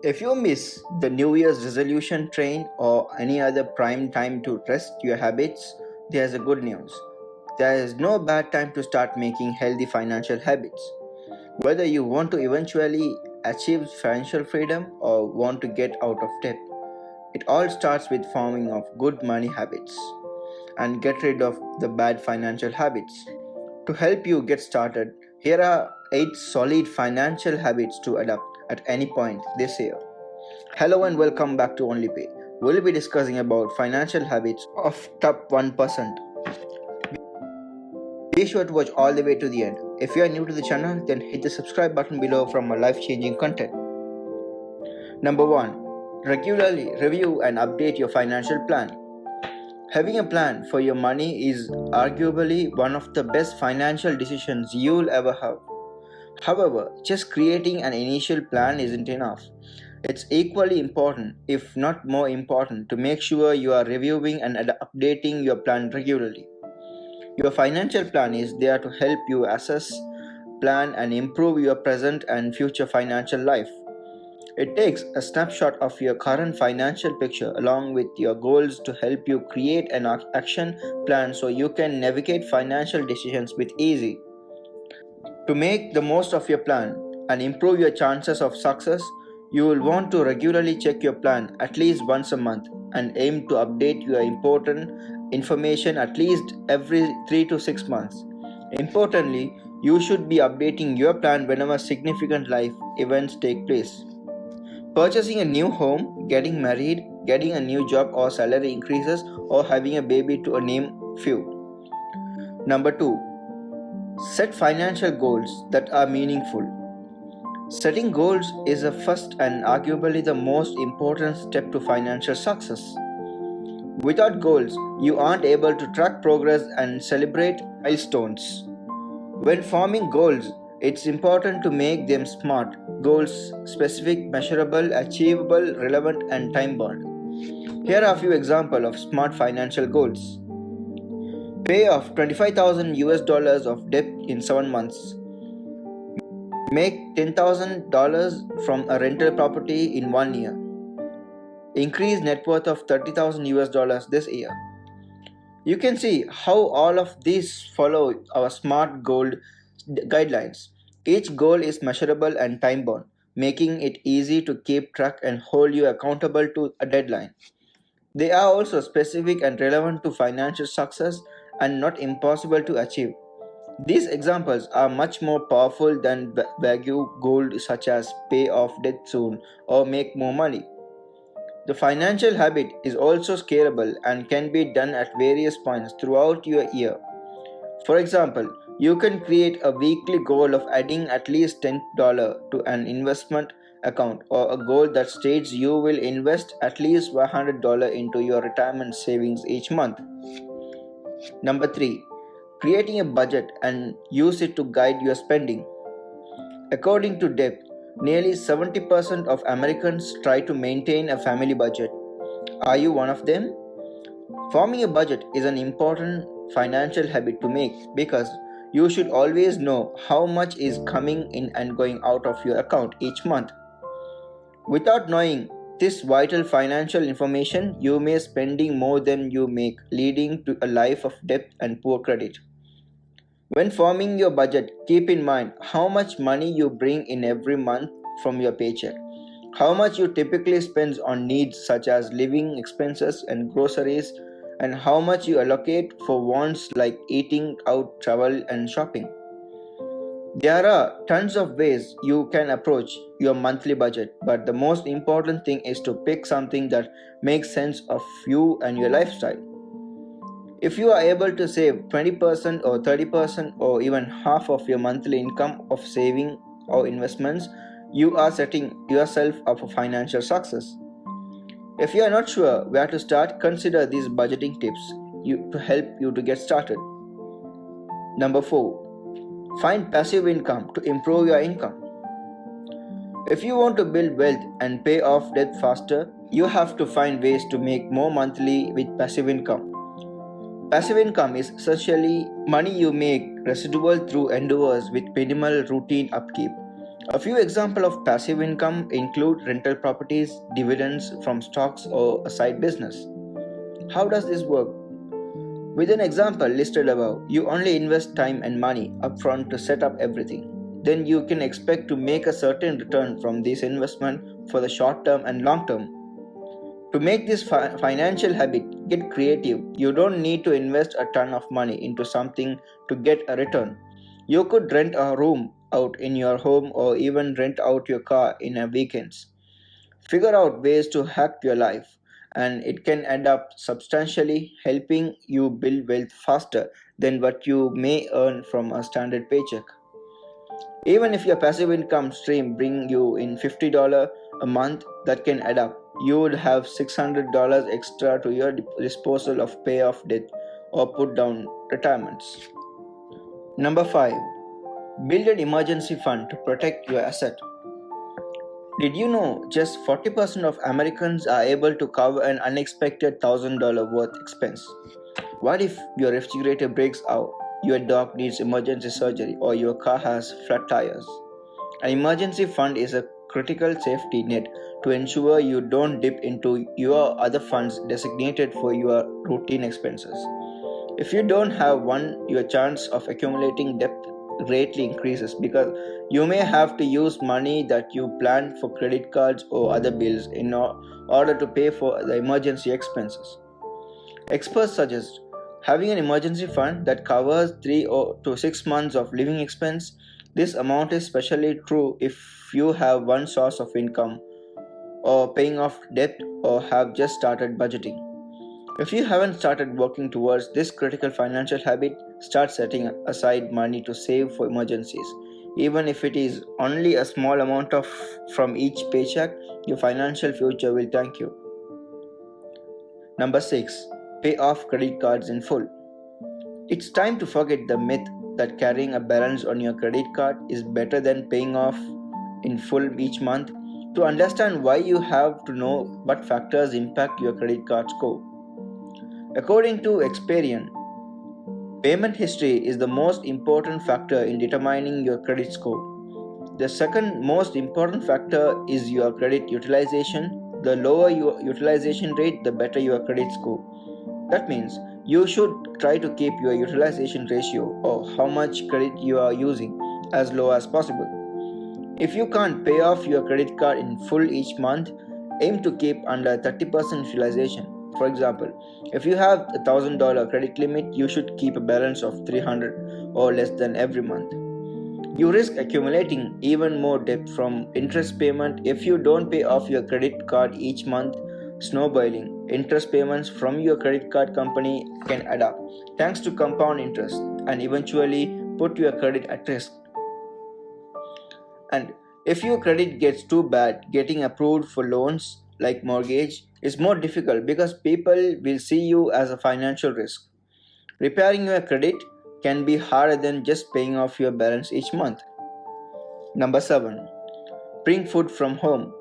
If you miss the New Year's resolution train or any other prime time to test your habits, there's a good news. There is no bad time to start making healthy financial habits. Whether you want to eventually achieve financial freedom or want to get out of debt, it all starts with forming of good money habits and get rid of the bad financial habits. To help you get started, here are 8 solid financial habits to adopt at any point this year. Hello and welcome back to OnlyPay. We'll be discussing about financial habits of top 1%. Be sure to watch all the way to the end. If you are new to the channel, then hit the subscribe button below for more life-changing content. Number 1. Regularly review and update your financial plan. Having a plan for your money is arguably one of the best financial decisions you'll ever have. However, just creating an initial plan isn't enough. It's equally important, if not more important, to make sure you are reviewing and updating your plan regularly. Your financial plan is there to help you assess, plan, and improve your present and future financial life. It takes a snapshot of your current financial picture along with your goals to help you create an action plan so you can navigate financial decisions with ease. To make the most of your plan and improve your chances of success, you will want to regularly check your plan at least once a month and aim to update your important information at least every 3 to 6 months. Importantly, you should be updating your plan whenever significant life events take place. Purchasing a new home, getting married, getting a new job or salary increases, or having a baby to name few. Number 2. Set financial goals that are meaningful. Setting goals is the first and arguably the most important step to financial success. Without goals, you aren't able to track progress and celebrate milestones. When forming goals, it's important to make them SMART goals: specific, measurable, achievable, relevant, and time-bound. Here are a few examples of SMART financial goals. Pay off $25,000 of debt in 7 months. Make $10,000 from a rental property in 1 year. Increase net worth of $30,000 this year. You can see how all of these follow our SMART goal guidelines. Each goal is measurable and time bound, making it easy to keep track and hold you accountable to a deadline. They are also specific and relevant to financial success and not impossible to achieve. These examples are much more powerful than vague goals such as pay off debt soon or make more money. The financial habit is also scalable and can be done at various points throughout your year. For example, you can create a weekly goal of adding at least $10 to an investment account, or a goal that states you will invest at least $100 into your retirement savings each month. Number 3. Creating a budget and use it to guide your spending. According to Deb, nearly 70% of Americans try to maintain a family budget. Are you one of them? Forming a budget is an important financial habit to make because you should always know how much is coming in and going out of your account each month. Without knowing this vital financial information, you may spending more than you make, leading to a life of debt and poor credit. When forming your budget, keep in mind how much money you bring in every month from your paycheck, how much you typically spend on needs such as living expenses and groceries, and how much you allocate for wants like eating out, travel, and shopping. There are tons of ways you can approach your monthly budget, but the most important thing is to pick something that makes sense of you and your lifestyle. If you are able to save 20% or 30% or even half of your monthly income of saving or investments, you are setting yourself up for financial success. If you are not sure where to start, consider these budgeting tips to help you to get started. Number 4. Find passive income to improve your income. If you want to build wealth and pay off debt faster, you have to find ways to make more monthly with passive income. Passive income is essentially money you make residual through endeavors with minimal routine upkeep. A few examples of passive income include rental properties, dividends from stocks, or a side business. How does this work? With an example listed above, you only invest time and money upfront to set up everything. Then you can expect to make a certain return from this investment for the short term and long term. To make this financial habit get creative, you don't need to invest a ton of money into something to get a return. You could rent a room out in your home or even rent out your car in a weekends. Figure out ways to hack your life, and it can end up substantially helping you build wealth faster than what you may earn from a standard paycheck. Even if your passive income stream bring you in $50 a month, that can add up. You would have $600 extra to your disposal of pay off debt or put down retirements. Number 5. Build an emergency fund to protect your asset. Did you know just 40% of Americans are able to cover an unexpected $1,000 worth expense? What if your refrigerator breaks out, your dog needs emergency surgery, or your car has flat tires? An emergency fund is a critical safety net to ensure you don't dip into your other funds designated for your routine expenses. If you don't have one, your chance of accumulating debt greatly increases because you may have to use money that you planned for credit cards or other bills in order to pay for the emergency expenses. Experts suggest having an emergency fund that covers 3 to 6 months of living expense. This amount is especially true if you have one source of income or paying off debt or have just started budgeting. If you haven't started working towards this critical financial habit, start setting aside money to save for emergencies. Even if it is only a small amount from each paycheck, your financial future will thank you. Number 6. Pay off credit cards in full. It's time to forget the myth that carrying a balance on your credit card is better than paying off in full each month. To understand why, you have to know what factors impact your credit card score. According to Experian, payment history is the most important factor in determining your credit score. The second most important factor is your credit utilization. The lower your utilization rate, the better your credit score. That means you should try to keep your utilization ratio, or how much credit you are using, as low as possible. If you can't pay off your credit card in full each month, aim to keep under 30% utilization. For example, if you have a $1,000 credit limit, you should keep a balance of $300 or less than every month. You risk accumulating even more debt from interest payment if you don't pay off your credit card each month. Snowballing interest payments from your credit card company can add up, thanks to compound interest, and eventually put your credit at risk. And if your credit gets too bad, getting approved for loans like mortgage is more difficult because people will see you as a financial risk. Repairing your credit can be harder than just paying off your balance each month. Number 7. Bring food from home.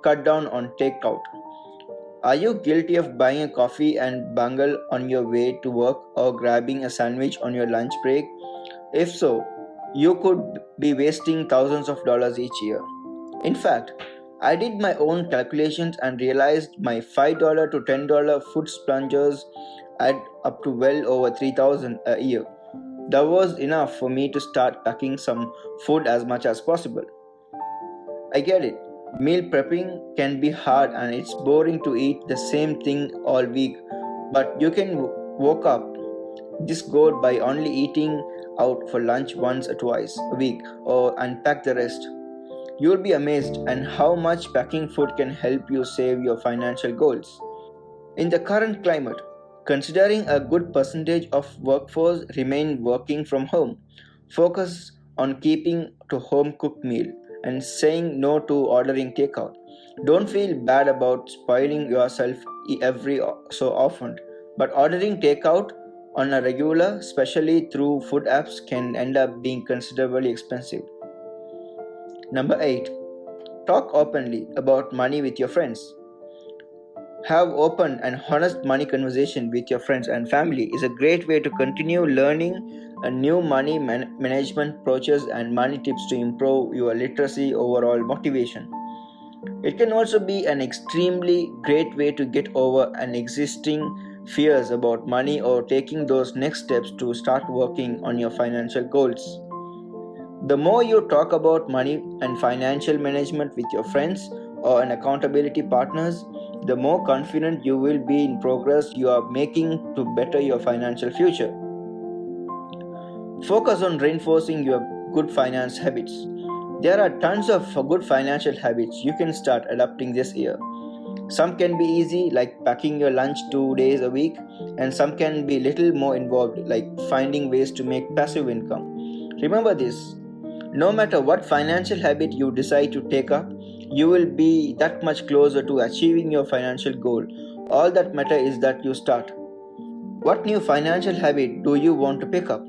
Cut down on takeout. Are you guilty of buying a coffee and bangle on your way to work or grabbing a sandwich on your lunch break? If so, you could be wasting thousands of dollars each year. In fact, I did my own calculations and realized my $5 to $10 food splurges add up to well over $3,000 a year. That was enough for me to start packing some food as much as possible. I get it. Meal prepping can be hard and it's boring to eat the same thing all week, but you can work up this goal by only eating out for lunch once or twice a week or unpack the rest. You'll be amazed at how much packing food can help you save your financial goals. In the current climate, considering a good percentage of workforce remain working from home, focus on keeping to home cooked meal and saying no to ordering takeout. Don't feel bad about spoiling yourself every so often, but ordering takeout on a regular, especially through food apps, can end up being considerably expensive. Number 8. Talk openly about money with your friends. Have open and honest money conversation with your friends and family is a great way to continue learning a new money management approaches and money tips to improve your literacy overall motivation. It can also be an extremely great way to get over an existing fears about money or taking those next steps to start working on your financial goals. The more you talk about money and financial management with your friends or an accountability partners, the more confident you will be in progress you are making to better your financial future. Focus on reinforcing your good finance habits. There are tons of good financial habits you can start adopting this year. Some can be easy, like packing your lunch 2 days a week, and some can be little more involved, like finding ways to make passive income. Remember this: no matter what financial habit you decide to take up, you will be that much closer to achieving your financial goal. All that matters is that you start. What new financial habit do you want to pick up?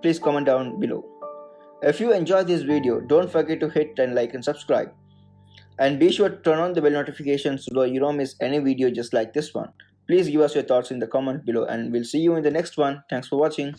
Please comment down below. If you enjoyed this video, don't forget to hit and like and subscribe. And be sure to turn on the bell notifications so you don't miss any video just like this one. Please give us your thoughts in the comments below and we'll see you in the next one. Thanks for watching.